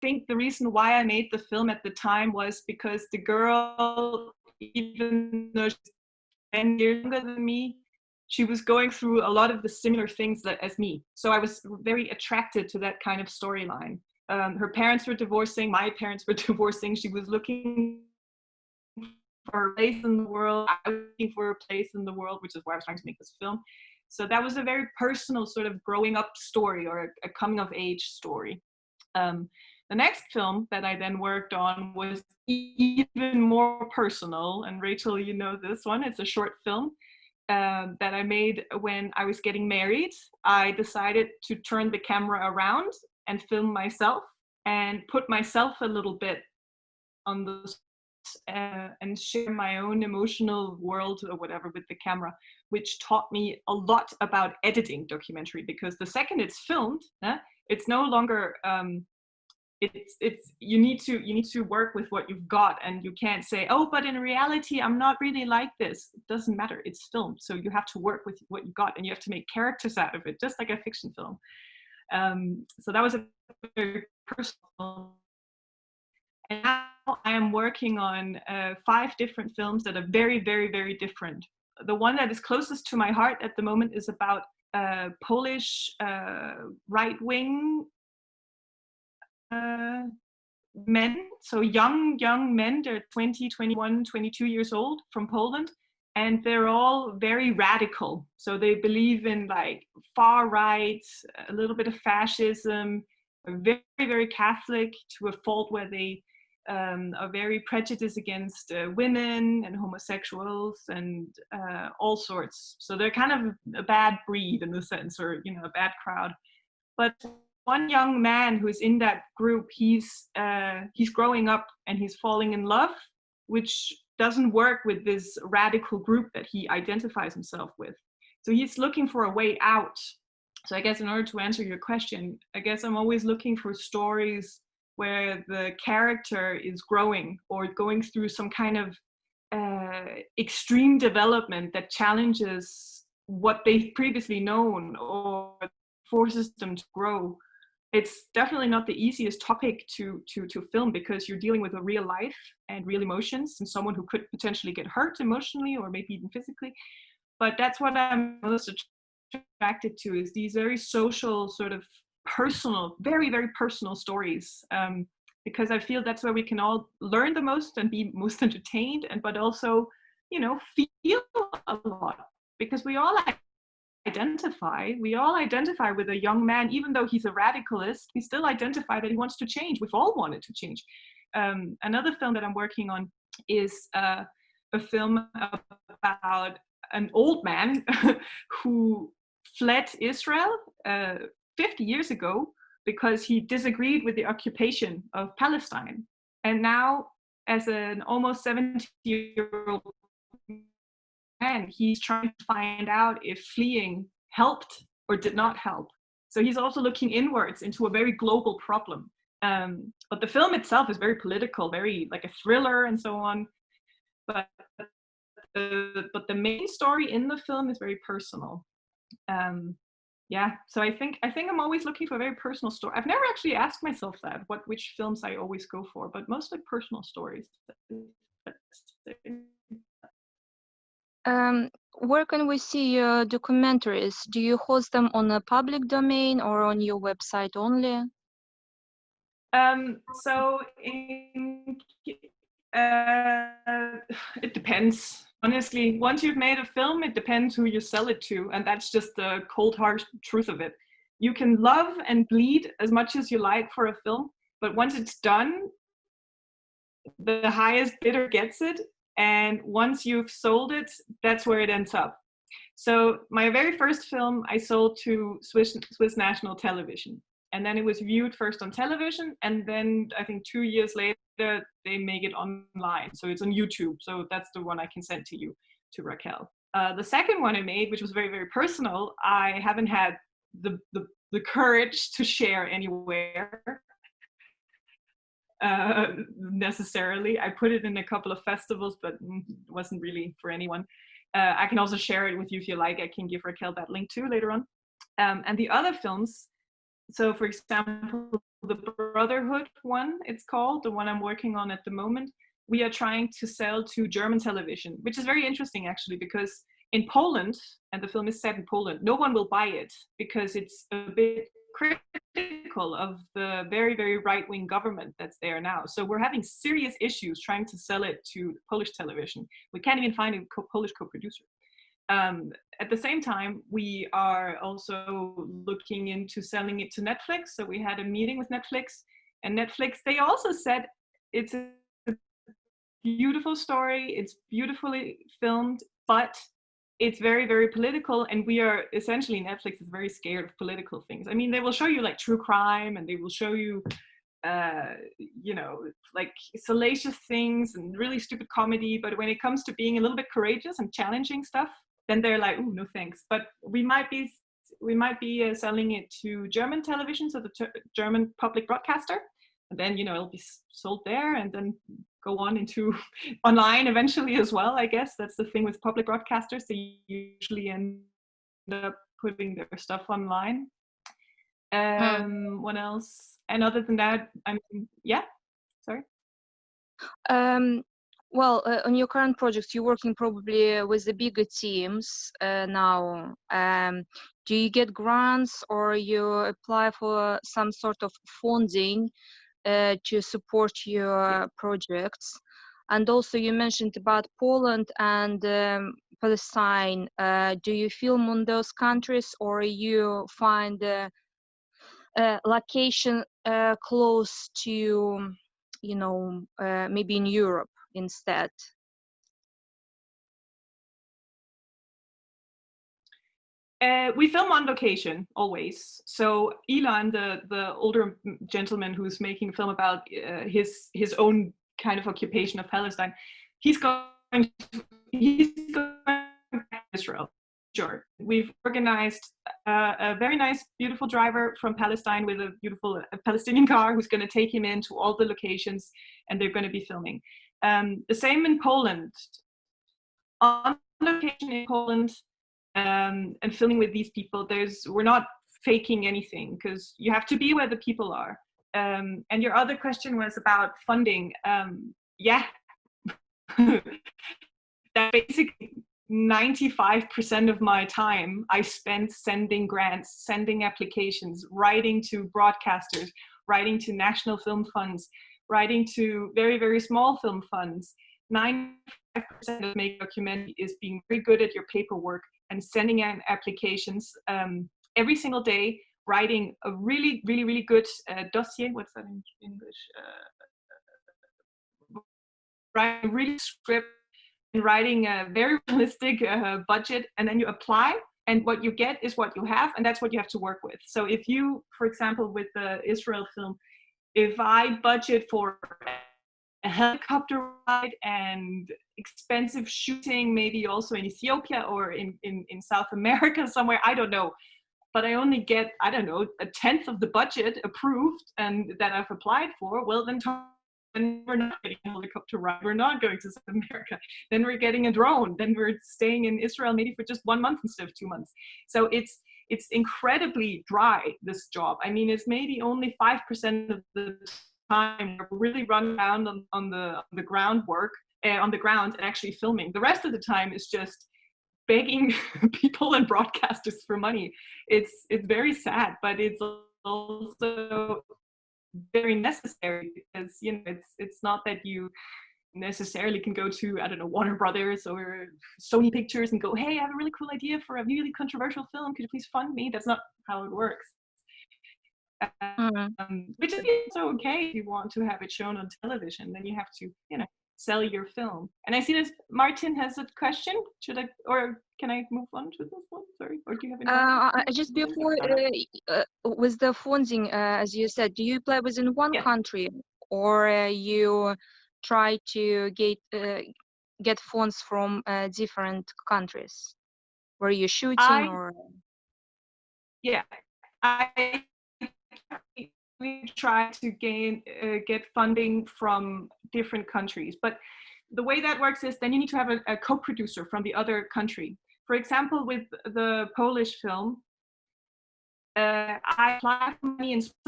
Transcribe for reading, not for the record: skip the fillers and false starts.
think the reason why I made the film at the time was because the girl, even though she's 10 years younger than me, she was going through a lot of the similar things as me. So I was very attracted to that kind of storyline. Her parents were divorcing, my parents were divorcing. She was looking for a place in the world. I was looking for a place in the world, which is why I was trying to make this film. So that was a very personal sort of growing up story, or a coming of age story. The next film that I then worked on was even more personal. And Rachel, you know this one. It's a short film that I made when I was getting married. I decided to turn the camera around and film myself and put myself a little bit on the and share my own emotional world or whatever with the camera, which taught me a lot about editing documentary, because the second it's filmed, it's no longer it's you need to work with what you've got, and you can't say, oh, but in reality I'm not really like this. It doesn't matter, it's filmed, so you have to work with what you got, and you have to make characters out of it, just like a fiction film. So that was a very personal. And now I am working on 5 different films that are very, very, very different. The one that is closest to my heart at the moment is about Polish right-wing men, so young men. They're 20, 21, 22 years old, from Poland, and they're all very radical. So they believe in like far right, a little bit of fascism, very, very Catholic to a fault, where they are very prejudiced against women and homosexuals and all sorts. So they're kind of a bad breed in the sense, or a bad crowd. But one young man who's in that group, he's growing up and he's falling in love, which doesn't work with this radical group that he identifies himself with. So he's looking for a way out. So I guess in order to answer your question, I guess I'm always looking for stories where the character is growing or going through some kind of extreme development that challenges what they've previously known or forces them to grow. It's definitely not the easiest topic to film, because you're dealing with a real life and real emotions and someone who could potentially get hurt emotionally or maybe even physically. But that's what I'm most attracted to, is these very social, sort of personal, very, very personal stories. Because I feel that's where we can all learn the most and be most entertained, but also, feel a lot, because we all identify with a young man. Even though he's a radicalist, we still identify that he wants to change. We've all wanted to change. Another film that I'm working on is a film about an old man who fled Israel 50 years ago because he disagreed with the occupation of Palestine. And now, as an almost 70-year-old man, he's trying to find out if fleeing helped or did not help. So he's also looking inwards into a very global problem. But the film itself is very political, very like a thriller and so on. But the main story in the film is very personal. So I think I'm always looking for a very personal story. I've never actually asked myself that, which films I always go for, but mostly personal stories. Where can we see your documentaries? Do you host them on a public domain or on your website only? So it depends. Honestly, once you've made a film, it depends who you sell it to, and that's just the cold hard truth of it. You can love and bleed as much as you like for a film, but once it's done, the highest bidder gets it, and once you've sold it, that's where it ends up. So my very first film I sold to Swiss National Television, and then it was viewed first on television, and then I think 2 years later they make it online, so it's on YouTube. So that's the one I can send to you, to Raquel. The second one I made, which was very, very personal, I haven't had the courage to share anywhere necessarily. I put it in a couple of festivals, but it wasn't really for anyone. I can also share it with you if you like. I can give Raquel that link too later on. And the other films, So for example, the Brotherhood one, it's called, the one I'm working on at the moment, we are trying to sell to German television, which is very interesting actually, because in Poland, and the film is set in Poland, no one will buy it because it's a bit critical of the very, very right-wing government that's there now. So we're having serious issues trying to sell it to Polish television. We can't even find a Polish co-producer. At the same time, we are also looking into selling it to Netflix. So we had a meeting with Netflix, and Netflix, they also said it's a beautiful story, it's beautifully filmed, but it's very, very political, and we are essentially, Netflix is very scared of political things. I mean, they will show you like true crime, and they will show you you know, like salacious things and really stupid comedy, but when it comes to being a little bit courageous and challenging stuff, then they're like, oh, no thanks. But we might be selling it to German television, so the German public broadcaster, and then, you know, it'll be sold there and then go on into online eventually as well. I guess that's the thing with public broadcasters, they usually end up putting their stuff online. What else? And other than that, I mean, yeah, sorry. Well, on your current projects, you're working probably with the bigger teams now. Do you get grants, or you apply for some sort of funding to support your projects? And also, you mentioned about Poland and Palestine. Do you film on those countries, or you find location close to, you know, maybe in Europe instead? We film on location always. So Ilan, the older gentleman who's making a film about his own kind of occupation of Palestine, he's going back to Israel. Sure, we've organized a very nice, beautiful driver from Palestine with a beautiful Palestinian car who's going to take him into all the locations, and they're going to be filming. The same in Poland. On location in Poland, and filming with these people, we're not faking anything, because you have to be where the people are. And your other question was about funding. Yeah, that basically 95% of my time I spent sending grants, sending applications, writing to broadcasters, writing to national film funds, writing to very, very small film funds. 95% of making a documentary is being very good at your paperwork and sending in applications every single day, writing a really, really, really good dossier. What's that in English? Writing a really script and writing a very realistic budget, and then you apply, and what you get is what you have, and that's what you have to work with. So if you, for example, with the Israel film, if I budget for a helicopter ride and expensive shooting, maybe also in Ethiopia or in South America somewhere, I don't know, but I only get, I don't know, 1/10 of the budget approved and that I've applied for, well, then we're not getting a helicopter ride, we're not going to South America, then we're getting a drone, then we're staying in Israel maybe for just 1 month instead of 2 months. So it's incredibly dry, this job. I mean, it's maybe only 5% of the time we're really running around on the groundwork, on the ground, and actually filming. The rest of the time is just begging people and broadcasters for money. It's very sad, but it's also very necessary, because, you know, it's not that you necessarily can go to, I don't know, Warner Brothers or Sony Pictures and go, hey, I have a really cool idea for a really controversial film, could you please fund me? That's not how it works. Which is also okay if you want to have it shown on television, then you have to, you know, sell your film. And I see this, Martin has a question. Should I, or can I move on to this one? Sorry, or do you have any? Just before, with the funding, as you said, do you apply within one country, or you try to get funds from different countries where you're shooting? Or yeah, we try to get funding from different countries, but the way that works is then you need to have a co-producer from the other country. For example, with the Polish film, I applied for money in Switzerland